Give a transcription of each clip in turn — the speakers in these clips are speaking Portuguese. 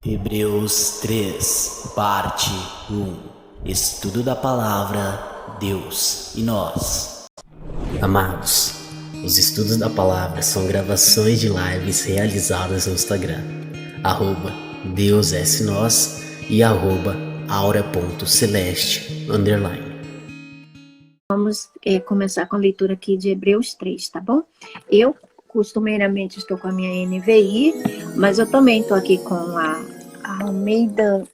Hebreus 3, parte 1. Estudo da palavra, Deus e nós. Amados, os estudos da palavra são gravações de lives realizadas no Instagram, @DeusSNós e @aura.celeste_. Vamos começar com a leitura aqui de Hebreus 3, tá bom? Eu, costumeiramente, estou com a minha NVI, mas eu também estou aqui com a Almeida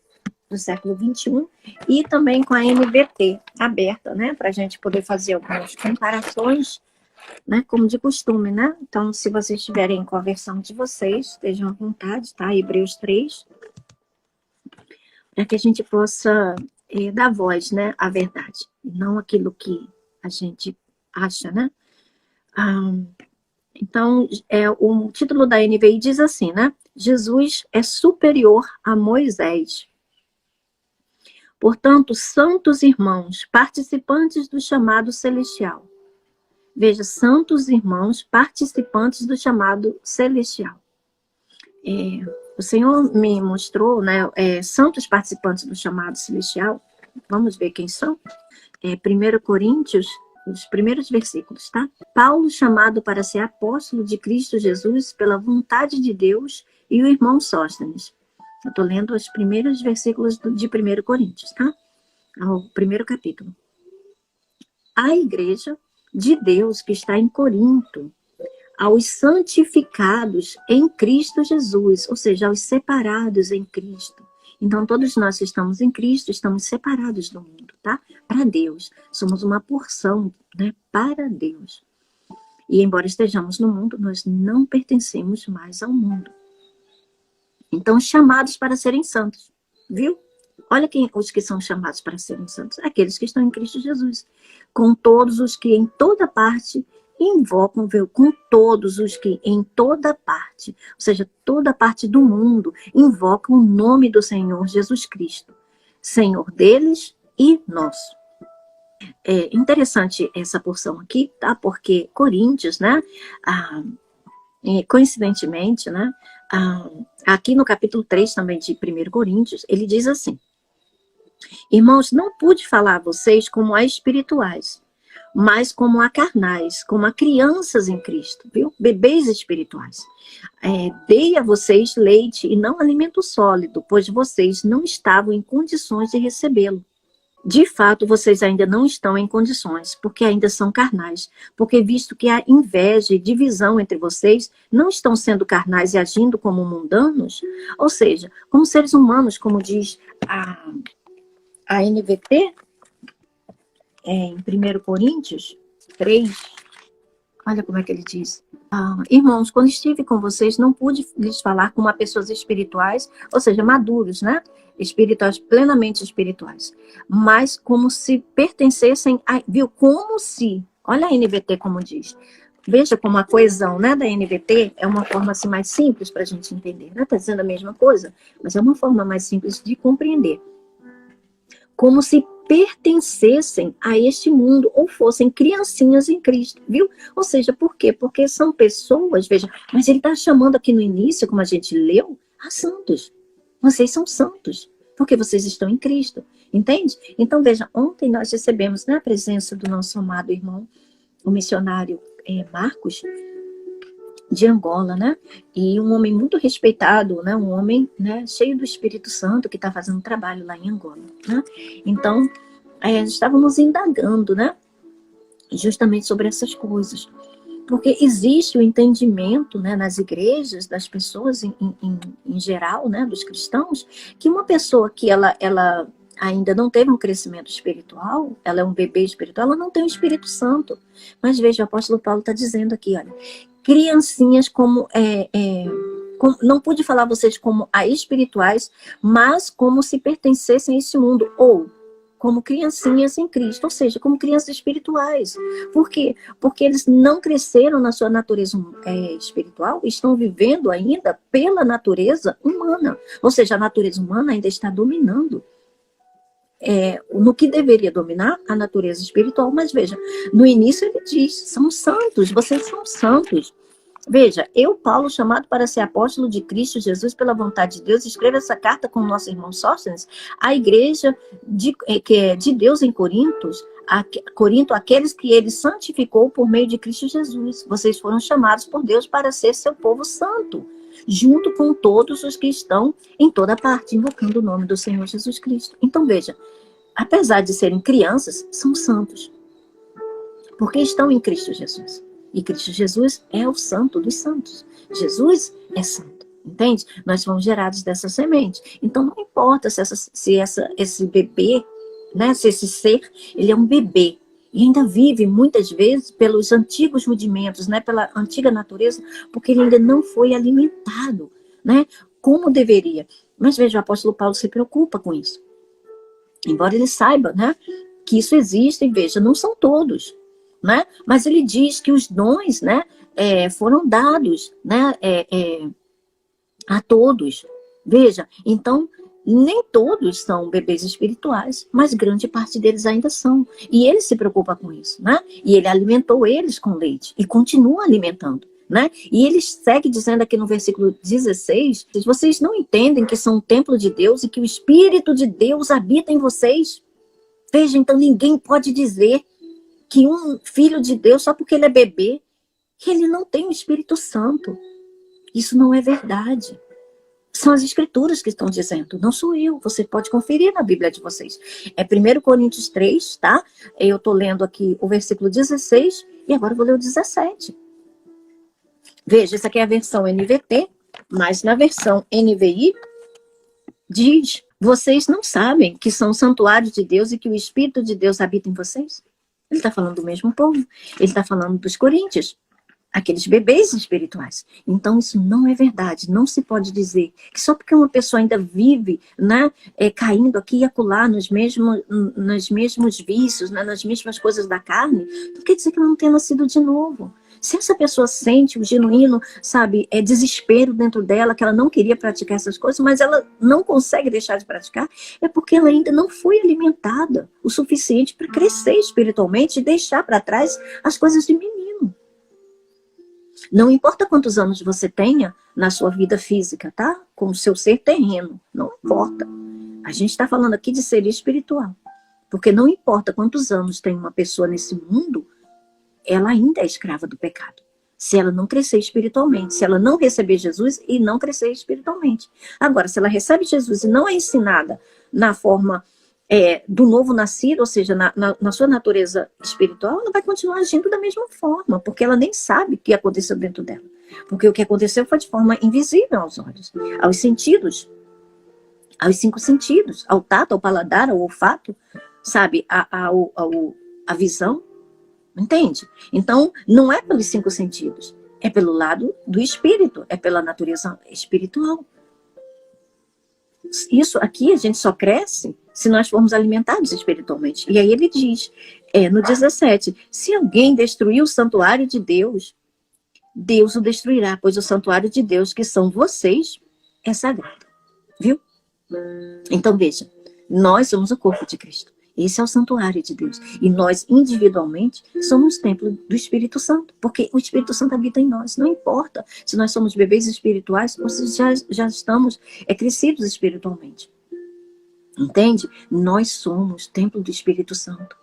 do século 21 e também com a NVT aberta, né? Para a gente poder fazer algumas comparações, né? Como de costume, né? Então, se vocês estiverem com a versão de vocês, estejam à vontade, tá? Hebreus 3, para que a gente possa dar voz, né, à verdade, não aquilo que a gente acha, né? Então, o título da NVI diz assim, né? Jesus é superior a Moisés. Portanto, santos irmãos, participantes do chamado celestial. Veja, santos irmãos, participantes do chamado celestial. O Senhor me mostrou, né, santos participantes do chamado celestial. Vamos ver quem são? 1 Coríntios, os primeiros versículos, tá? Paulo, chamado para ser apóstolo de Cristo Jesus pela vontade de Deus, e o irmão Sóstenes. Eu estou lendo os primeiros versículos de 1 Coríntios, tá? O primeiro capítulo. A igreja de Deus que está em Corinto, aos santificados em Cristo Jesus, ou seja, aos separados em Cristo. Então, todos nós que estamos em Cristo, estamos separados do mundo, tá? Para Deus. Somos uma porção, né? Para Deus. E embora estejamos no mundo, nós não pertencemos mais ao mundo. Então, chamados para serem santos, viu? Olha os que são chamados para serem santos. Aqueles que estão em Cristo Jesus. Com todos os que em toda parte invocam, viu? Com todos os que em toda parte, ou seja, toda parte do mundo, invocam o nome do Senhor Jesus Cristo, Senhor deles e nosso. É interessante essa porção aqui, tá? Porque Coríntios, né? Coincidentemente, né? Aqui no capítulo 3 também de 1 Coríntios, ele diz assim: irmãos, não pude falar a vocês como a espirituais, mas como a carnais, como a crianças em Cristo, viu? Bebês espirituais. Dei a vocês leite e não alimento sólido, pois vocês não estavam em condições de recebê-lo. De fato, vocês ainda não estão em condições, porque ainda são carnais. Porque visto que há inveja e divisão entre vocês, não estão sendo carnais e agindo como mundanos? Ou seja, como seres humanos, como diz a NVT, em 1 Coríntios 3, olha como é que ele diz. Irmãos, quando estive com vocês, não pude lhes falar como a pessoas espirituais, ou seja, maduros, né? Espirituais, plenamente espirituais. Mas como se pertencessem a... Viu? Como se... Olha a NVT como diz. Veja como a coesão, né, da NVT é uma forma assim, mais simples para a gente entender. Não está dizendo a mesma coisa, mas é uma forma mais simples de compreender. Como se pertencessem a este mundo ou fossem criancinhas em Cristo, viu? Ou seja, por quê? Porque são pessoas, veja, mas ele está chamando aqui no início, como a gente leu, a santos. Vocês são santos, porque vocês estão em Cristo, entende? Então, veja, ontem nós recebemos, na presença do nosso amado irmão, o missionário Marcos, de Angola, né? E um homem muito respeitado, né? Um homem, né, cheio do Espírito Santo que está fazendo trabalho lá em Angola, né? Então, estávamos indagando, né? Justamente sobre essas coisas. Porque existe o entendimento, né, nas igrejas, das pessoas em geral, né, dos cristãos, que uma pessoa que ela ainda não teve um crescimento espiritual, ela é um bebê espiritual, ela não tem o Espírito Santo. Mas veja, o apóstolo Paulo está dizendo aqui, olha, criancinhas como... não pude falar a vocês como a espirituais, mas como se pertencessem a esse mundo, ou como criancinhas em Cristo, ou seja, como crianças espirituais. Por quê? Porque eles não cresceram na sua natureza espiritual, estão vivendo ainda pela natureza humana, ou seja, a natureza humana ainda está dominando no que deveria dominar a natureza espiritual. Mas veja, no início ele diz, são santos, vocês são santos. Veja, eu, Paulo, chamado para ser apóstolo de Cristo Jesus pela vontade de Deus, escrevo essa carta com o nosso irmão Sóstenes, à igreja que é de Deus em Corinto, aqueles que ele santificou por meio de Cristo Jesus. Vocês foram chamados por Deus para ser seu povo santo, junto com todos os que estão em toda parte, invocando o nome do Senhor Jesus Cristo. Então, veja, apesar de serem crianças, são santos, porque estão em Cristo Jesus. E Cristo Jesus é o santo dos santos. Jesus é santo, entende? Nós fomos gerados dessa semente. Então, não importa esse bebê, né, se esse ser, ele é um bebê, e ainda vive, muitas vezes, pelos antigos rudimentos, né, pela antiga natureza, porque ele ainda não foi alimentado, né, como deveria. Mas, veja, o apóstolo Paulo se preocupa com isso. Embora ele saiba, né, que isso existe, e veja, não são todos, né? Mas ele diz que os dons, né, foram dados, né, a todos. Veja, então, nem todos são bebês espirituais, mas grande parte deles ainda são. E ele se preocupa com isso, né? E ele alimentou eles com leite e continua alimentando, né? E ele segue dizendo aqui no versículo 16, vocês não entendem que são um templo de Deus e que o Espírito de Deus habita em vocês? Veja, então ninguém pode dizer que um filho de Deus, só porque ele é bebê, que ele não tem o Espírito Santo. Isso não é verdade. São as Escrituras que estão dizendo, não sou eu. Você pode conferir na Bíblia de vocês. É 1 Coríntios 3, tá? Eu estou lendo aqui o versículo 16 e agora eu vou ler o 17. Veja, essa aqui é a versão NVT, mas na versão NVI diz, vocês não sabem que são santuário de Deus e que o Espírito de Deus habita em vocês? Ele está falando do mesmo povo. Ele está falando dos coríntios, aqueles bebês espirituais. Então, isso não é verdade. Não se pode dizer que só porque uma pessoa ainda vive, né, caindo aqui e acolá nos mesmos vícios, né, nas mesmas coisas da carne, não quer dizer que ela não tenha nascido de novo. Se essa pessoa sente o genuíno, sabe, desespero dentro dela, que ela não queria praticar essas coisas, mas ela não consegue deixar de praticar, é porque ela ainda não foi alimentada o suficiente para crescer espiritualmente e deixar para trás as coisas de menino. Não importa quantos anos você tenha na sua vida física, tá? Com o seu ser terreno, não importa. A gente está falando aqui de ser espiritual. Porque não importa quantos anos tem uma pessoa nesse mundo, ela ainda é escrava do pecado. Se ela não crescer espiritualmente, se ela não receber Jesus e não crescer espiritualmente. Agora, se ela recebe Jesus e não é ensinada na forma do novo nascido, ou seja, na sua natureza espiritual, ela vai continuar agindo da mesma forma, porque ela nem sabe o que aconteceu dentro dela. Porque o que aconteceu foi de forma invisível aos olhos, aos sentidos, aos 5 sentidos, ao tato, ao paladar, ao olfato, sabe, a visão. Entende? Então, não é pelos 5 sentidos, é pelo lado do espírito, é pela natureza espiritual. Isso aqui a gente só cresce se nós formos alimentados espiritualmente. E aí ele diz, no 17, se alguém destruir o santuário de Deus, Deus o destruirá, pois o santuário de Deus, que são vocês, é sagrado. Viu? Então, veja, nós somos o corpo de Cristo. Esse é o santuário de Deus. E nós, individualmente, somos templo do Espírito Santo. Porque o Espírito Santo habita em nós. Não importa se nós somos bebês espirituais ou se já estamos crescidos espiritualmente. Entende? Nós somos templo do Espírito Santo.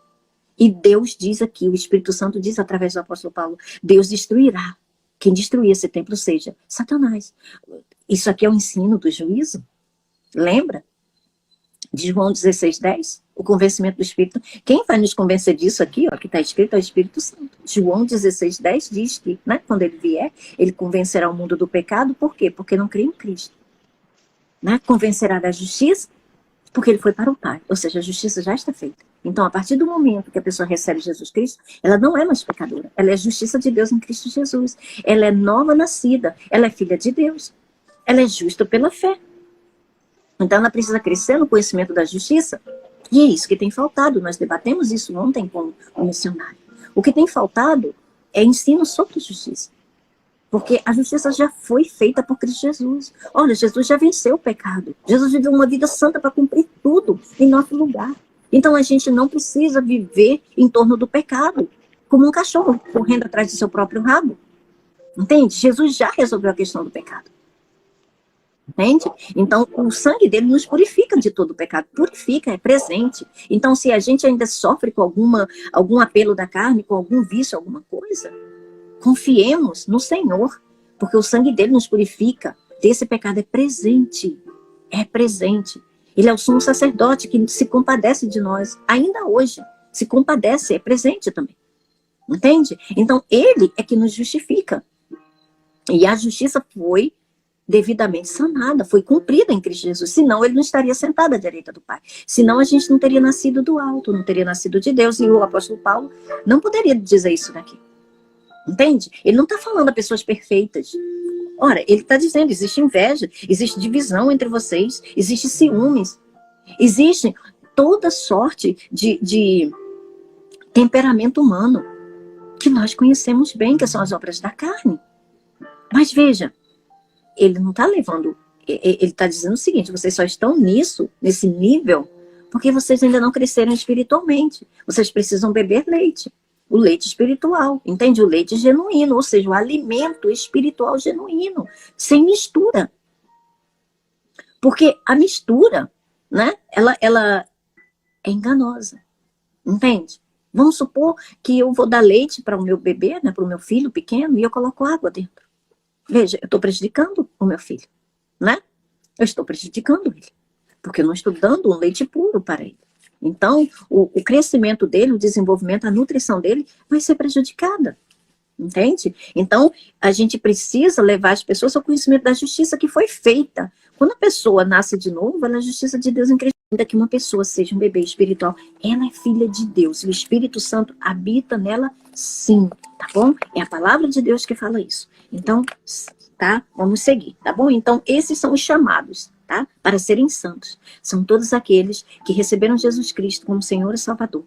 E Deus diz aqui, o Espírito Santo diz através do apóstolo Paulo, Deus destruirá. Quem destruir esse templo seja Satanás. Isso aqui é o ensino do juízo. Lembra? De João 16:10, o convencimento do Espírito. Quem vai nos convencer disso aqui, ó, que está escrito, é o Espírito Santo. João 16:10 diz que, né, quando ele vier, ele convencerá o mundo do pecado. Por quê? Porque não crê em Cristo. Né? Convencerá da justiça, porque ele foi para o Pai. Ou seja, a justiça já está feita. Então, a partir do momento que a pessoa recebe Jesus Cristo, ela não é mais pecadora. Ela é a justiça de Deus em Cristo Jesus. Ela é nova nascida. Ela é filha de Deus. Ela é justa pela fé. Então, ela precisa crescer no conhecimento da justiça. E é isso que tem faltado. Nós debatemos isso ontem com o missionário. O que tem faltado é ensino sobre justiça. Porque a justiça já foi feita por Cristo Jesus. Olha, Jesus já venceu o pecado. Jesus viveu uma vida santa para cumprir tudo em nosso lugar. Então, a gente não precisa viver em torno do pecado, como um cachorro correndo atrás do seu próprio rabo. Entende? Jesus já resolveu a questão do pecado. Entende? Então, o sangue dele nos purifica de todo o pecado. Purifica, é presente. Então, se a gente ainda sofre com algum apelo da carne, com algum vício, alguma coisa, confiemos no Senhor, porque o sangue dele nos purifica. Desse pecado é presente. É presente. Ele é o sumo sacerdote que se compadece de nós. Ainda hoje, se compadece, é presente também. Entende? Então, ele é que nos justifica. E a justiça foi devidamente sanada, foi cumprida em Cristo Jesus. Senão ele não estaria sentado à direita do Pai. Senão a gente não teria nascido do alto, não teria nascido de Deus. E o apóstolo Paulo não poderia dizer isso daqui. Entende? Ele não está falando a pessoas perfeitas. Ora, ele está dizendo, existe inveja, existe divisão entre vocês, existe ciúmes, existe toda sorte de temperamento humano que nós conhecemos bem, que são as obras da carne. Mas veja, ele não está levando, ele está dizendo o seguinte: vocês só estão nesse nível, porque vocês ainda não cresceram espiritualmente. Vocês precisam beber leite, o leite espiritual, entende? O leite genuíno, ou seja, o alimento espiritual genuíno, sem mistura. Porque a mistura, né, ela é enganosa, entende? Vamos supor que eu vou dar leite para o meu bebê, né, para o meu filho pequeno, e eu coloco água dentro. Veja, eu estou prejudicando o meu filho, né? Eu estou prejudicando ele, porque eu não estou dando um leite puro para ele. Então, o crescimento dele, o desenvolvimento, a nutrição dele vai ser prejudicada, entende? Então, a gente precisa levar as pessoas ao conhecimento da justiça que foi feita. Quando a pessoa nasce de novo, ela é a justiça de Deus em Cristo. Ainda que uma pessoa seja um bebê espiritual, ela é filha de Deus. E o Espírito Santo habita nela, sim, tá bom? É a palavra de Deus que fala isso. Então, tá? Vamos seguir, tá bom? Então, esses são os chamados, tá? Para serem santos. São todos aqueles que receberam Jesus Cristo como Senhor e Salvador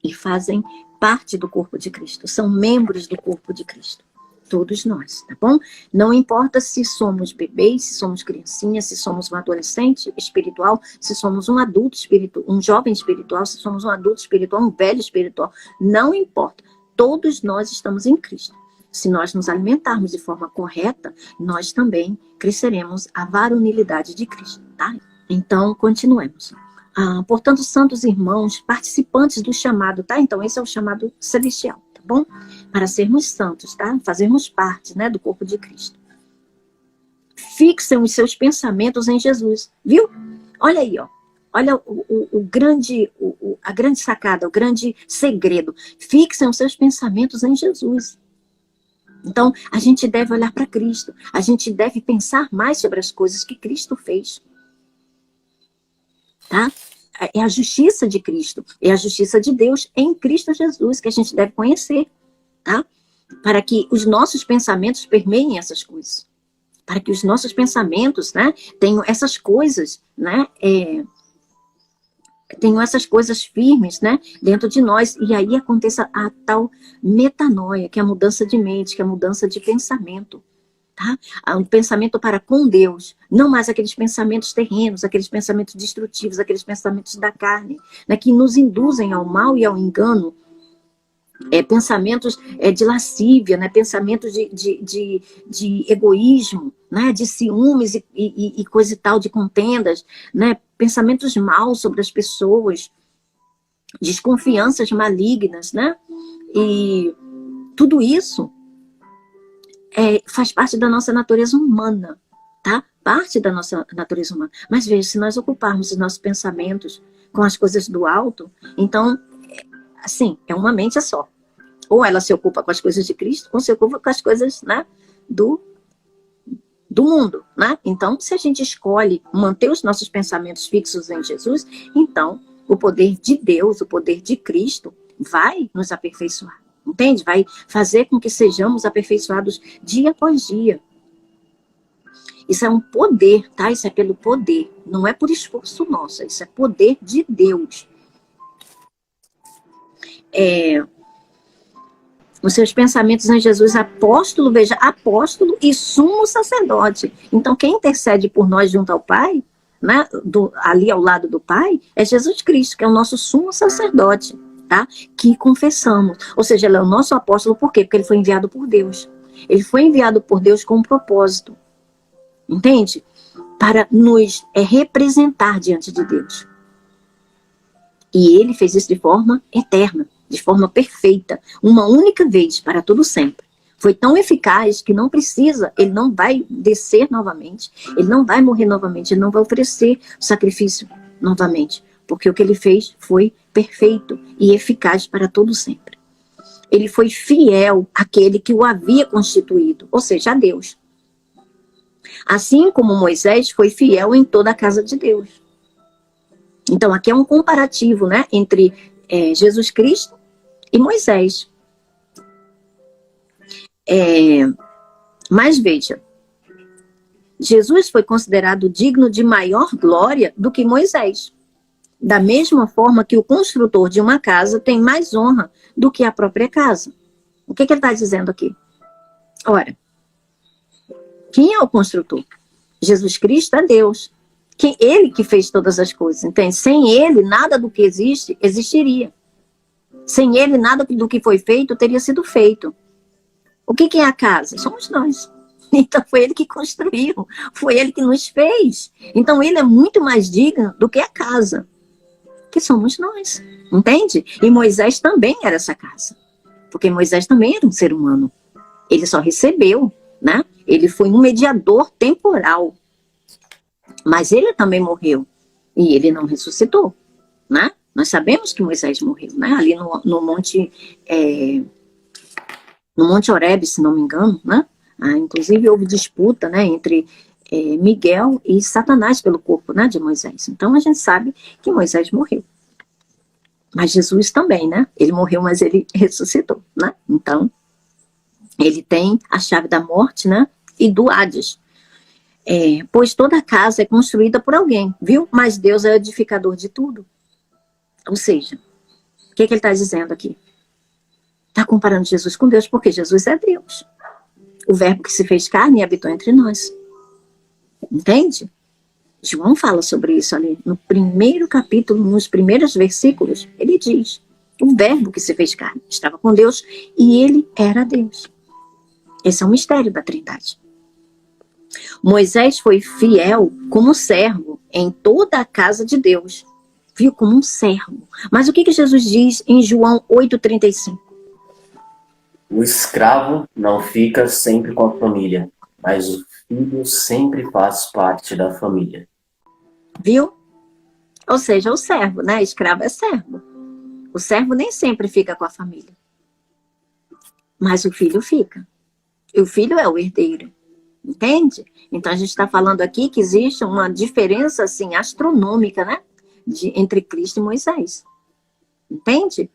e fazem parte do corpo de Cristo. São membros do corpo de Cristo. Todos nós, tá bom? Não importa se somos bebês, se somos criancinhas, se somos um adolescente espiritual, se somos um adulto espiritual, um jovem espiritual, se somos um adulto espiritual, um velho espiritual. Não importa. Todos nós estamos em Cristo. Se nós nos alimentarmos de forma correta, nós também cresceremos a varonilidade de Cristo, tá? Então, continuemos. Portanto, santos irmãos, participantes do chamado, tá? Então, esse é o chamado celestial, tá bom? Para sermos santos, tá? Fazermos parte, né, do corpo de Cristo. Fixem os seus pensamentos em Jesus, viu? Olha aí, ó. Olha a grande sacada, o grande segredo. Fixem os seus pensamentos em Jesus. Então, a gente deve olhar para Cristo. A gente deve pensar mais sobre as coisas que Cristo fez. Tá? É a justiça de Cristo. É a justiça de Deus em Cristo Jesus que a gente deve conhecer. Tá? Para que os nossos pensamentos permeiem essas coisas. Para que os nossos pensamentos, né, tenham essas coisas, né, tenham essas coisas firmes, né, dentro de nós, e aí aconteça a tal metanoia, que é a mudança de mente, que é a mudança de pensamento, tá? Um pensamento para com Deus, não mais aqueles pensamentos terrenos, aqueles pensamentos destrutivos, aqueles pensamentos da carne, né, que nos induzem ao mal e ao engano, pensamentos de lascívia, né, pensamentos de egoísmo, né, de ciúmes e coisa e tal, de contendas, né, pensamentos maus sobre as pessoas, desconfianças malignas, né, e tudo isso faz parte da nossa natureza humana, tá? Parte da nossa natureza humana. Mas veja, se nós ocuparmos os nossos pensamentos com as coisas do alto, então, assim, é uma mente só. Ou ela se ocupa com as coisas de Cristo, ou se ocupa com as coisas, né, do mundo, né? Então, se a gente escolhe manter os nossos pensamentos fixos em Jesus, então o poder de Deus, o poder de Cristo vai nos aperfeiçoar, entende? Vai fazer com que sejamos aperfeiçoados dia após dia. Isso é um poder, tá? Isso é pelo poder, não é por esforço nosso, isso é poder de Deus. Os seus pensamentos em Jesus, apóstolo, veja, apóstolo e sumo sacerdote. Então, quem intercede por nós junto ao Pai, né, ali ao lado do Pai, é Jesus Cristo, que é o nosso sumo sacerdote, tá? Que confessamos. Ou seja, ele é o nosso apóstolo, por quê? Porque ele foi enviado por Deus. Ele foi enviado por Deus com um propósito. Entende? Para nos representar diante de Deus. E ele fez isso de forma eterna, de forma perfeita, uma única vez, para todo sempre. Foi tão eficaz que não precisa, ele não vai descer novamente, ele não vai morrer novamente, ele não vai oferecer o sacrifício novamente, porque o que ele fez foi perfeito e eficaz para todo sempre. Ele foi fiel àquele que o havia constituído, ou seja, a Deus. Assim como Moisés foi fiel em toda a casa de Deus. Então, aqui é um comparativo, né, entre Jesus Cristo e Moisés. Mas veja, Jesus foi considerado digno de maior glória do que Moisés. Da mesma forma que o construtor de uma casa tem mais honra do que a própria casa. O que ele está dizendo aqui? Ora, quem é o construtor? Jesus Cristo é Deus. Ele que fez todas as coisas, entende? Sem ele, nada do que existe, existiria. Sem ele, nada do que foi feito, teria sido feito. O que é a casa? Somos nós. Então, foi ele que construiu, foi ele que nos fez. Então, ele é muito mais digno do que a casa, que somos nós, entende? E Moisés também era essa casa, porque Moisés também era um ser humano. Ele só recebeu, né? Ele foi um mediador temporal. Mas ele também morreu. E ele não ressuscitou, né? Nós sabemos que Moisés morreu, né? Ali no Monte Horebe, se não me engano, né? Inclusive houve disputa, né, entre Miguel e Satanás pelo corpo, né, de Moisés. Então a gente sabe que Moisés morreu. Mas Jesus também, né? Ele morreu, mas ele ressuscitou, né? Então ele tem a chave da morte, né? E do Hades. Pois toda casa é construída por alguém, viu? Mas Deus é o edificador de tudo. Ou seja, o que ele está dizendo aqui? Está comparando Jesus com Deus, porque Jesus é Deus. O verbo que se fez carne e habitou entre nós. Entende? João fala sobre isso ali. No primeiro capítulo, nos primeiros versículos, ele diz: o verbo que se fez carne estava com Deus e ele era Deus. Esse é o mistério da Trindade. Moisés foi fiel como servo em toda a casa de Deus. Viu? Como um servo. Mas o que Jesus diz em João 8,35? O escravo não fica sempre com a família, mas o filho sempre faz parte da família. Viu? Ou seja, o servo, né? Escravo é servo. O servo nem sempre fica com a família. Mas o filho fica. E o filho é o herdeiro. Entende? Então a gente está falando aqui que existe uma diferença assim, astronômica, né? Entre Cristo e Moisés. Entende?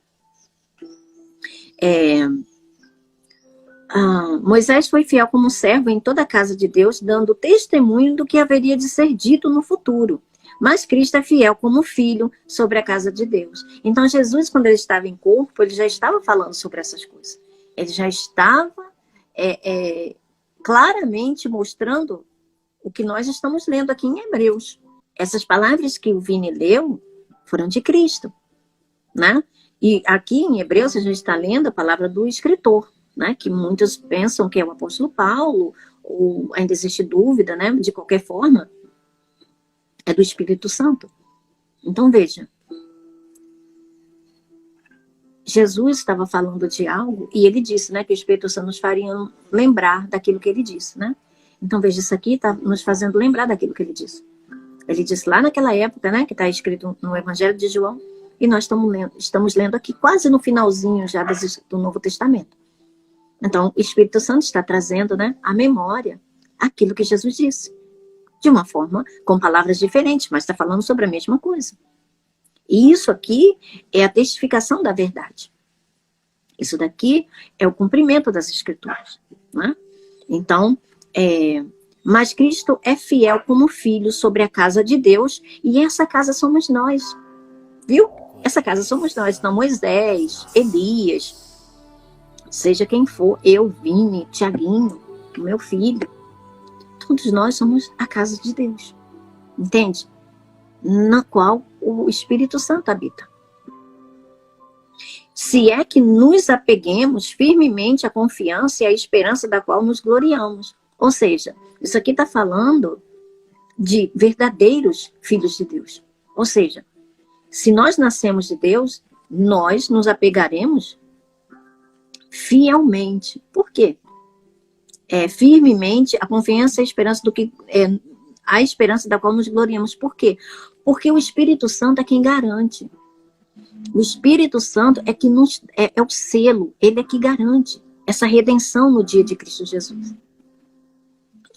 Moisés foi fiel como servo em toda a casa de Deus, dando testemunho do que haveria de ser dito no futuro. Mas Cristo é fiel como filho sobre a casa de Deus. Então Jesus, quando ele estava em corpo, ele já estava falando sobre essas coisas. Ele já estava claramente mostrando o que nós estamos lendo aqui em Hebreus. Essas palavras que o Vini leu foram de Cristo, né? E aqui em Hebreus a gente está lendo a palavra do escritor, né, que muitos pensam que é o apóstolo Paulo, ou ainda existe dúvida, né, de qualquer forma, é do Espírito Santo. Então veja, Jesus estava falando de algo e ele disse, né, que o Espírito Santo nos faria lembrar daquilo que ele disse, né? Então veja, isso aqui está nos fazendo lembrar daquilo que ele disse. Ele disse lá naquela época, né, que está escrito no Evangelho de João, e nós estamos lendo aqui quase no finalzinho já do Novo Testamento. Então, o Espírito Santo está trazendo, né, à memória aquilo que Jesus disse. De uma forma, com palavras diferentes, mas está falando sobre a mesma coisa. E isso aqui é a testificação da verdade. Isso daqui é o cumprimento das Escrituras, né? Então, mas Cristo é fiel como filho sobre a casa de Deus, e essa casa somos nós. Viu? Essa casa somos nós. Então, Moisés, Elias, seja quem for, eu, Vini, Tiaguinho, meu filho, todos nós somos a casa de Deus, entende? Na qual o Espírito Santo habita. Se é que nos apeguemos firmemente à confiança e à esperança da qual nos gloriamos. Ou seja, isso aqui está falando de verdadeiros filhos de Deus. Ou seja, se nós nascemos de Deus, nós nos apegaremos fielmente. Por quê? Firmemente a confiança e a esperança do que a esperança da qual nos gloriamos. Por quê? Porque o Espírito Santo é quem garante. O Espírito Santo é que é o selo, ele é que garante essa redenção no dia de Cristo Jesus.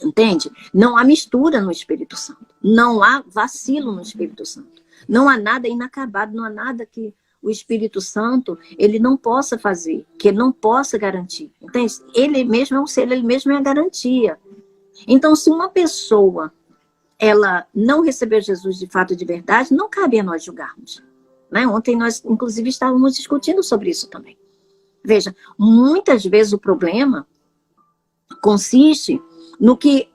Entende? Não há mistura no Espírito Santo. Não há vacilo no Espírito Santo. Não há nada inacabado, não há nada que o Espírito Santo ele não possa fazer, que ele não possa garantir. Entende? Ele mesmo é o selo, ele mesmo é a garantia. Então, se uma pessoa ela não receber Jesus de fato de verdade, não cabe a nós julgarmos. Né? Ontem nós, inclusive, estávamos discutindo sobre isso também. Veja, muitas vezes o problema consiste no que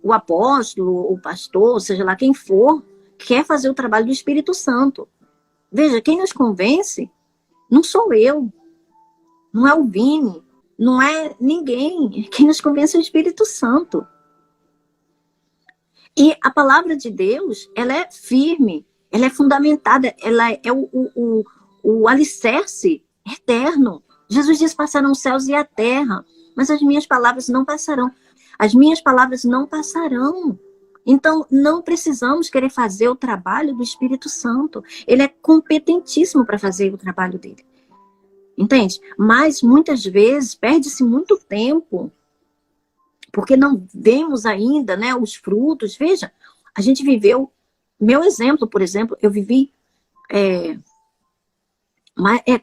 o apóstolo, o pastor, seja lá quem for, quer fazer o trabalho do Espírito Santo. Veja, quem nos convence não sou eu, não é o Vini, não é ninguém. Quem nos convence é o Espírito Santo. E a palavra de Deus, ela é firme, ela é fundamentada, ela é o alicerce eterno. Jesus diz, passarão os céus e a terra, mas as minhas palavras não passarão. As minhas palavras não passarão. Então, não precisamos querer fazer o trabalho do Espírito Santo. Ele é competentíssimo para fazer o trabalho dele. Entende? Mas, muitas vezes, perde-se muito tempo, porque não vemos ainda, né, os frutos. Veja, a gente viveu... Meu exemplo, por exemplo, eu vivi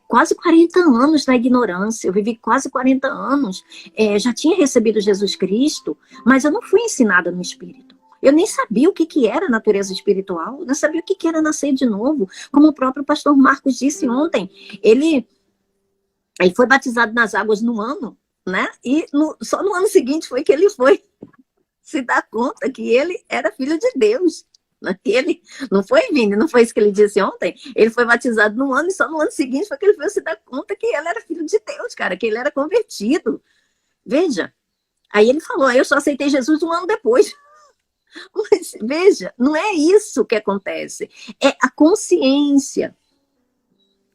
quase 40 anos na ignorância, eu vivi quase 40 anos, já tinha recebido Jesus Cristo, mas eu não fui ensinada no Espírito. Eu nem sabia o que era natureza espiritual, eu não sabia o que era nascer de novo, como o próprio pastor Marcos disse ontem. Ele foi batizado nas águas no ano, né? E só no ano seguinte foi que ele foi se dar conta que ele era filho de Deus. Ele não foi vindo, não foi isso que ele disse ontem? Ele foi batizado no ano e só no ano seguinte foi que ele foi se dar conta que ele era filho de Deus, cara, que ele era convertido. Veja, aí ele falou, eu só aceitei Jesus um ano depois. Mas veja, não é isso que acontece, é a consciência.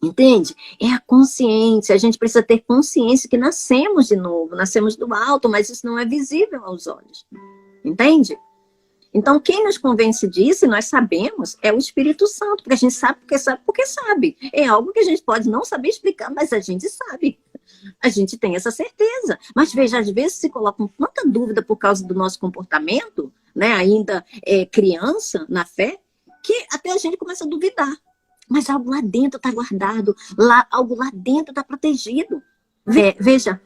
Entende? É a consciência, a gente precisa ter consciência que nascemos de novo, nascemos do alto, mas isso não é visível aos olhos. Entende? Então, quem nos convence disso, e nós sabemos, é o Espírito Santo, porque a gente sabe porque sabe. É algo que a gente pode não saber explicar, mas a gente sabe. A gente tem essa certeza. Mas veja, às vezes se coloca tanta dúvida por causa do nosso comportamento, né, ainda criança na fé, que até a gente começa a duvidar. Mas algo lá dentro está guardado, algo lá dentro está protegido. Veja,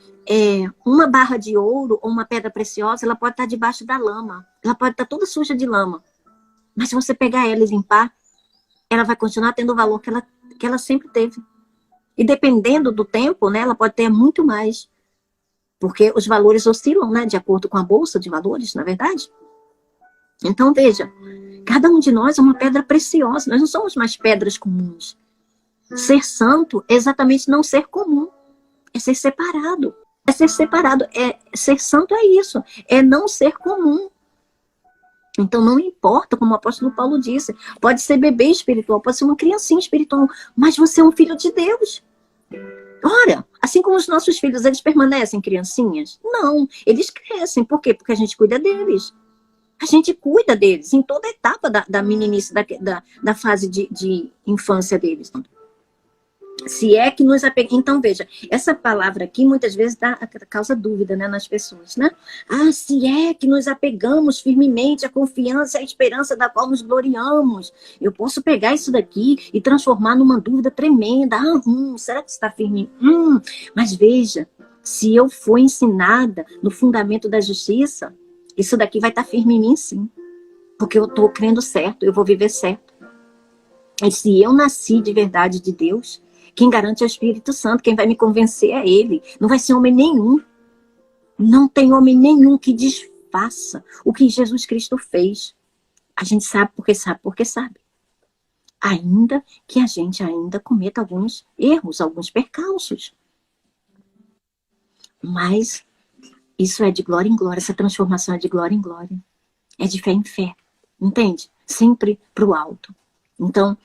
uma barra de ouro ou uma pedra preciosa, ela pode estar debaixo da lama, ela pode estar toda suja de lama, mas se você pegar ela e limpar, ela vai continuar tendo o valor que ela sempre teve. E dependendo do tempo, né, ela pode ter muito mais, porque os valores oscilam, né, de acordo com a bolsa de valores, na é verdade? Então veja, cada um de nós é uma pedra preciosa, nós não somos mais pedras comuns. Ser santo é exatamente não ser comum. É ser separado. É ser separado. Ser santo é isso. É não ser comum. Então não importa, como o apóstolo Paulo disse. Pode ser bebê espiritual, pode ser uma criancinha espiritual. Mas você é um filho de Deus. Ora, assim como os nossos filhos, eles permanecem criancinhas? Não, eles crescem. Por quê? Porque a gente cuida deles. A gente cuida deles em toda a etapa da meninice, da fase de infância deles. Se é que nos apegamos. Então, veja, essa palavra aqui muitas vezes causa dúvida, né, nas pessoas, né? Se é que nos apegamos firmemente à confiança e à esperança da qual nos gloriamos. Eu posso pegar isso daqui e transformar numa dúvida tremenda. Será que está firme? Mas veja, se eu for ensinada no fundamento da justiça, isso daqui vai estar firme em mim, sim. Porque eu estou crendo certo, eu vou viver certo. E se eu nasci de verdade de Deus, quem garante é o Espírito Santo, quem vai me convencer é Ele. Não vai ser homem nenhum. Não tem homem nenhum que desfaça o que Jesus Cristo fez. A gente sabe porque sabe. ainda que a gente ainda cometa alguns erros, alguns percalços. Mas isso é de glória em glória, essa transformação é de glória em glória. É de fé em fé, entende? Sempre para o alto. Então,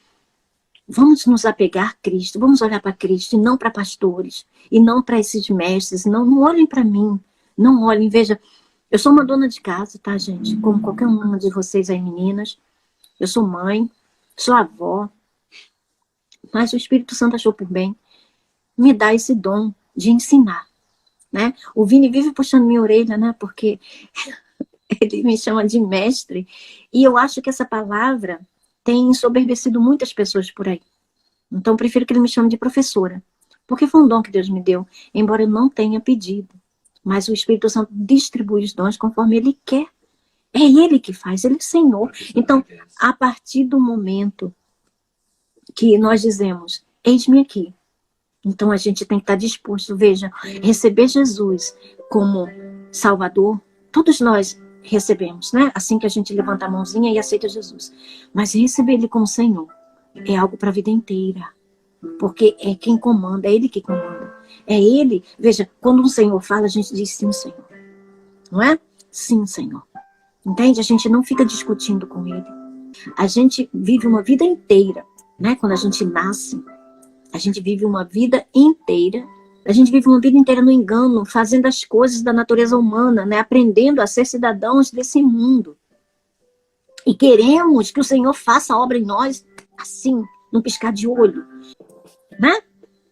vamos nos apegar a Cristo, vamos olhar para Cristo e não para pastores, e não para esses mestres, não olhem para mim, não olhem, veja, eu sou uma dona de casa, tá, gente? Como qualquer uma de vocês aí, meninas, eu sou mãe, sou avó, mas o Espírito Santo achou por bem me dar esse dom de ensinar, né? O Vini vive puxando minha orelha, né? Porque ele me chama de mestre, e eu acho que essa palavra tem ensoberbecido muitas pessoas por aí. Então, eu prefiro que ele me chame de professora, porque foi um dom que Deus me deu, embora eu não tenha pedido. Mas o Espírito Santo distribui os dons conforme Ele quer. É Ele que faz, Ele é o Senhor. Então, a partir do momento que nós dizemos, eis-me aqui, então a gente tem que estar disposto, veja, receber Jesus como Salvador, todos nós recebemos, né? Assim que a gente levanta a mãozinha e aceita Jesus. Mas receber Ele como Senhor é algo para a vida inteira. Porque é quem comanda, é Ele que comanda. É Ele, veja, quando um Senhor fala, a gente diz sim, Senhor. Não é? Sim, Senhor. Entende? A gente não fica discutindo com Ele. A gente vive uma vida inteira, né? Quando a gente nasce, a gente vive uma vida inteira. A gente vive uma vida inteira no engano, fazendo as coisas da natureza humana, né? Aprendendo a ser cidadãos desse mundo. E queremos que o Senhor faça a obra em nós, assim, num piscar de olho, né?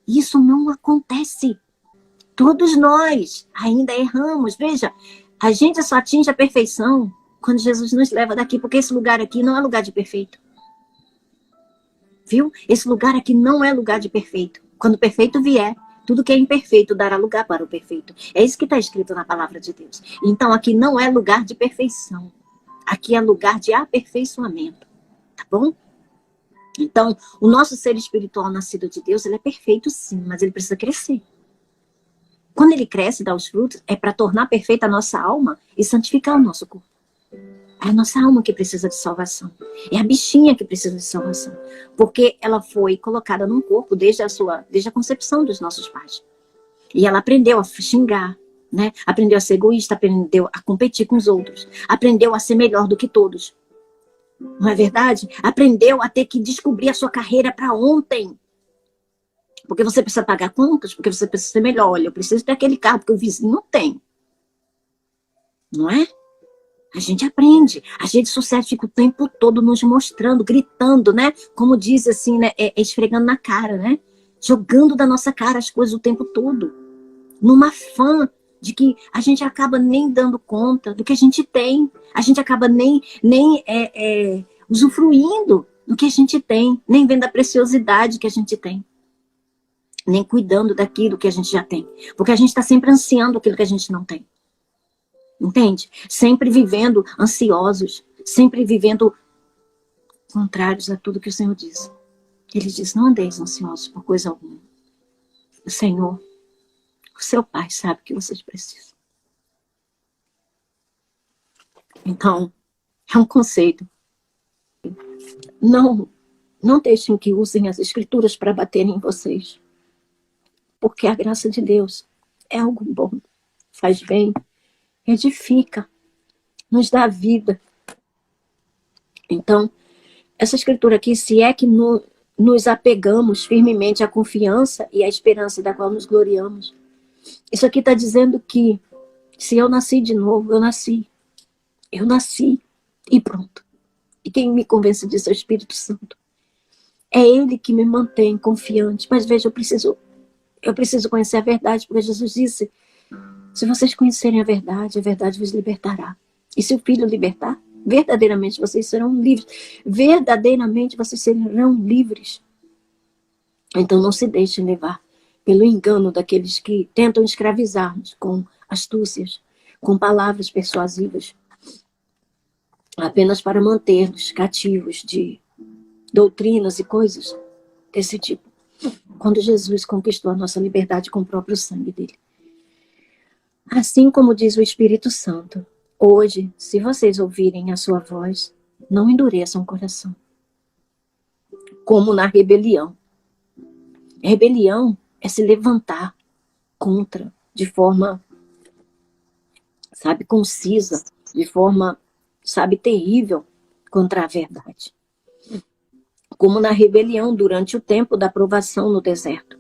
Isso não acontece. Todos nós ainda erramos. Veja, a gente só atinge a perfeição quando Jesus nos leva daqui, porque esse lugar aqui não é lugar de perfeito. Viu? Esse lugar aqui não é lugar de perfeito. Quando o perfeito vier, tudo que é imperfeito dará lugar para o perfeito. É isso que está escrito na palavra de Deus. Então aqui não é lugar de perfeição. Aqui é lugar de aperfeiçoamento. Tá bom? Então, o nosso ser espiritual nascido de Deus, ele é perfeito sim, mas ele precisa crescer. Quando ele cresce e dá os frutos, é para tornar perfeita a nossa alma e santificar o nosso corpo. É a nossa alma que precisa de salvação. É a bichinha que precisa de salvação. Porque ela foi colocada num corpo desde a concepção dos nossos pais. E ela aprendeu a xingar, né? Aprendeu a ser egoísta, aprendeu a competir com os outros. Aprendeu a ser melhor do que todos. Não é verdade? Aprendeu a ter que descobrir a sua carreira para ontem. Porque você precisa pagar contas, porque você precisa ser melhor. Olha, eu preciso ter aquele carro, porque o vizinho não tem. Não é? A gente aprende. A gente de sucesso fica o tempo todo nos mostrando, gritando, né? Como diz assim, né? Esfregando na cara, né? Jogando da nossa cara as coisas o tempo todo. Numa fã de que a gente acaba nem dando conta do que a gente tem. A gente acaba nem usufruindo do que a gente tem, nem vendo a preciosidade que a gente tem, nem cuidando daquilo que a gente já tem. Porque a gente está sempre ansiando aquilo que a gente não tem. Entende? Sempre vivendo ansiosos, sempre vivendo contrários a tudo que o Senhor diz. Ele diz, não andeis ansiosos por coisa alguma. O Senhor, o seu Pai sabe o que vocês precisam. Então, é um conceito. Não deixem que usem as Escrituras para baterem em vocês. Porque a graça de Deus é algo bom, faz bem, edifica, nos dá vida. Então, essa Escritura aqui, se é que nos apegamos firmemente à confiança e à esperança da qual nos gloriamos, isso aqui está dizendo que se eu nasci de novo, eu nasci e pronto. E quem me convence disso é o Espírito Santo. É Ele que me mantém confiante. Mas veja, eu preciso conhecer a verdade, porque Jesus disse, se vocês conhecerem a verdade vos libertará. E se o Filho libertar, verdadeiramente vocês serão livres. Verdadeiramente vocês serão livres. Então não se deixem levar pelo engano daqueles que tentam escravizar-nos com astúcias, com palavras persuasivas, apenas para manter-nos cativos de doutrinas e coisas desse tipo. Quando Jesus conquistou a nossa liberdade com o próprio sangue dele. Assim como diz o Espírito Santo, hoje, se vocês ouvirem a sua voz, não endureçam o coração. como na rebelião. Rebelião é se levantar contra, de forma, sabe, concisa, de forma, sabe, terrível contra a verdade. Como na rebelião durante o tempo da provação no deserto,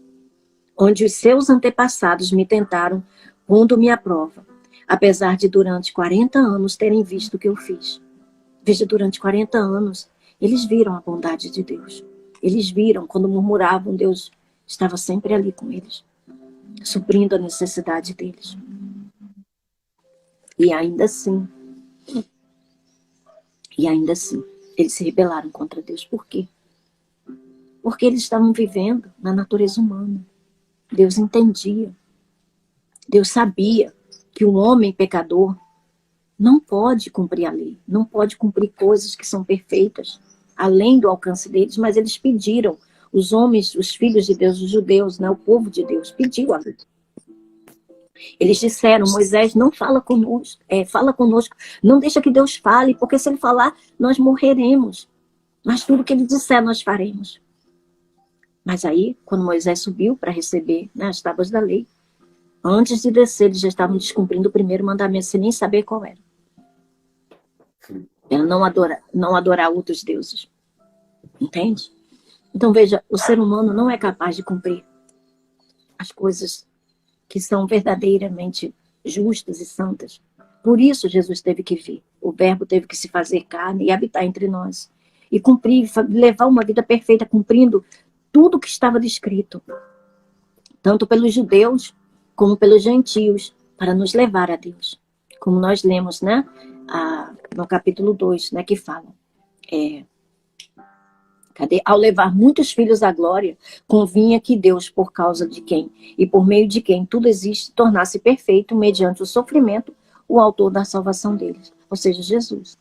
onde os seus antepassados me tentaram pondo-me à prova, apesar de durante 40 anos terem visto o que eu fiz. Veja, durante 40 anos, eles viram a bondade de Deus. Eles viram, quando murmuravam, Deus estava sempre ali com eles, suprindo a necessidade deles. E ainda assim, eles se rebelaram contra Deus. Por quê? Porque eles estavam vivendo na natureza humana. Deus entendia. Deus sabia que um homem pecador não pode cumprir a lei, não pode cumprir coisas que são perfeitas, além do alcance deles, mas eles pediram, os homens, os filhos de Deus, os judeus, né, o povo de Deus, pediu a lei. Eles disseram, Moisés, não fala conosco, não deixa que Deus fale, porque se ele falar, nós morreremos. Mas tudo que ele disser, nós faremos. Mas aí, quando Moisés subiu para receber, né, as tábuas da lei, antes de descer, eles já estavam descumprindo o primeiro mandamento, sem nem saber qual era. Era não adorar outros deuses. Entende? Então, veja, o ser humano não é capaz de cumprir as coisas que são verdadeiramente justas e santas. Por isso, Jesus teve que vir. O Verbo teve que se fazer carne e habitar entre nós. E cumprir, levar uma vida perfeita, cumprindo tudo que estava descrito. Tanto pelos judeus, como pelos gentios, para nos levar a Deus. Como nós lemos, né? No capítulo 2, né? Que fala. Ao levar muitos filhos à glória, convinha que Deus, por causa de quem e por meio de quem tudo existe, tornasse perfeito, mediante o sofrimento, o autor da salvação deles. Ou seja, Jesus.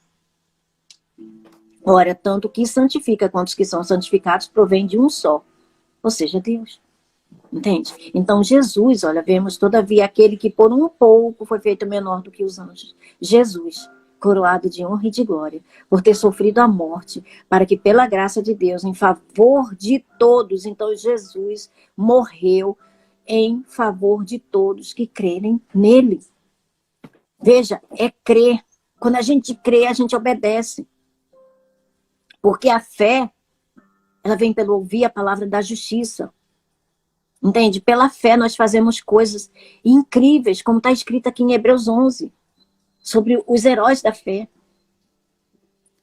Ora, tanto que santifica quanto os que são santificados provém de um só, ou seja, Deus. Entende? Então, Jesus, olha, vemos todavia aquele que por um pouco foi feito menor do que os anjos. Jesus, coroado de honra e de glória, por ter sofrido a morte, para que pela graça de Deus, em favor de todos, então Jesus morreu em favor de todos que crerem nele. Veja, é crer. Quando a gente crê, a gente obedece. Porque a fé, ela vem pelo ouvir a palavra da justiça. Entende? Pela fé nós fazemos coisas incríveis, como está escrito aqui em Hebreus 11, sobre os heróis da fé.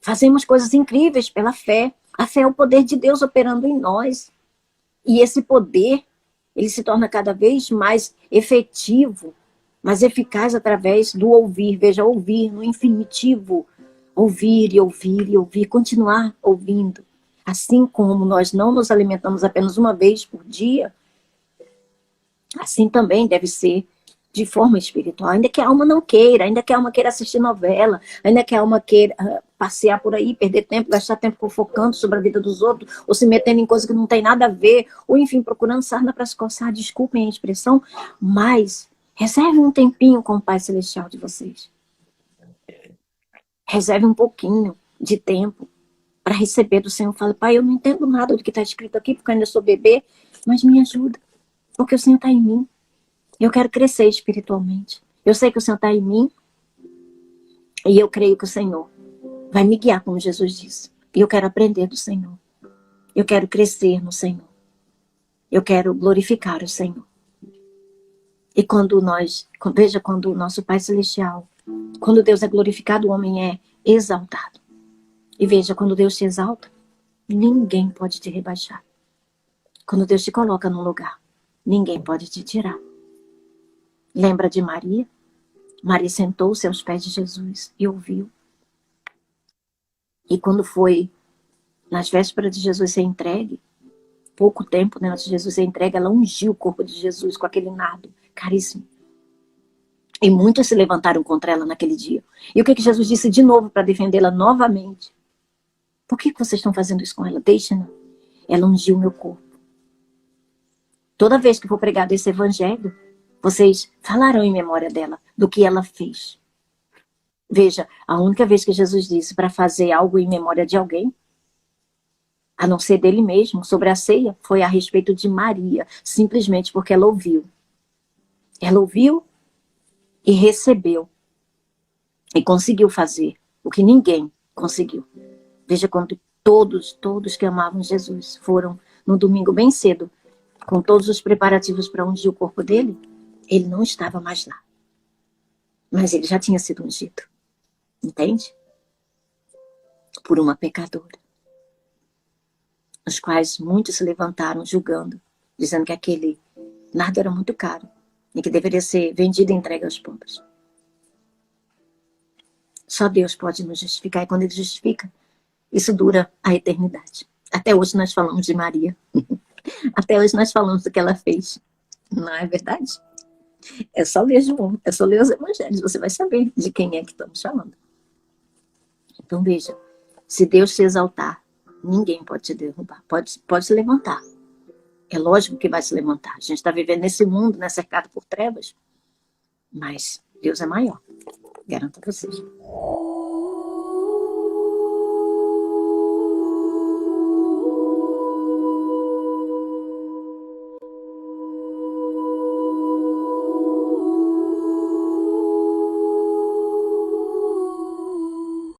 Fazemos coisas incríveis pela fé. A fé é o poder de Deus operando em nós. E esse poder, ele se torna cada vez mais efetivo, mais eficaz através do ouvir. Veja, ouvir no infinitivo. Ouvir e ouvir e ouvir, continuar ouvindo. Assim como nós não nos alimentamos apenas uma vez por dia, assim também deve ser de forma espiritual. Ainda que a alma não queira, ainda que a alma queira assistir novela, ainda que a alma queira passear por aí, perder tempo, gastar tempo fofocando sobre a vida dos outros, ou se metendo em coisas que não tem nada a ver, ou enfim, procurando sarna para se coçar, desculpem a expressão, mas reserve um tempinho com o Pai Celestial de vocês. Reserve um pouquinho de tempo para receber do Senhor. Fala, Pai, eu não entendo nada do que está escrito aqui, porque eu ainda sou bebê, mas me ajuda, porque o Senhor está em mim. Eu quero crescer espiritualmente. Eu sei que o Senhor está em mim e eu creio que o Senhor vai me guiar, como Jesus disse. E eu quero aprender do Senhor. Eu quero crescer no Senhor. Eu quero glorificar o Senhor. E quando o nosso Pai Celestial, quando Deus é glorificado, o homem é exaltado. E veja, quando Deus te exalta, ninguém pode te rebaixar. Quando Deus te coloca num lugar, ninguém pode te tirar. Lembra de Maria? Maria sentou-se aos pés de Jesus e ouviu. E quando foi nas vésperas de Jesus ser entregue, pouco tempo, né, antes de Jesus ser entregue, ela ungiu o corpo de Jesus com aquele nardo caríssimo. E muitos se levantaram contra ela naquele dia. E o que Jesus disse de novo para defendê-la novamente? Por que vocês estão fazendo isso com ela? Deixem-na. Ela ungiu o meu corpo. Toda vez que for pregado esse evangelho, vocês falarão em memória dela, do que ela fez. Veja, a única vez que Jesus disse para fazer algo em memória de alguém, a não ser dele mesmo, sobre a ceia, foi a respeito de Maria, simplesmente porque ela ouviu. Ela ouviu e recebeu. E conseguiu fazer o que ninguém conseguiu. Veja quando todos que amavam Jesus foram no domingo bem cedo, com todos os preparativos para ungir o corpo dele, ele não estava mais lá. Mas ele já tinha sido ungido. Entende? Por uma pecadora. Os quais muitos se levantaram julgando, dizendo que aquele nardo era muito caro e que deveria ser vendido e entregue aos pobres. Só Deus pode nos justificar, e quando Ele justifica, isso dura a eternidade. Até hoje nós falamos de Maria. Até hoje nós falamos do que ela fez. Não é verdade? É só ler João, é só ler os evangelhos, você vai saber de quem é que estamos falando. Então veja, se Deus se exaltar, ninguém pode te derrubar. Pode se levantar. É lógico que vai se levantar. A gente está vivendo nesse mundo, né, cercado por trevas. Mas Deus é maior. Garanto a vocês.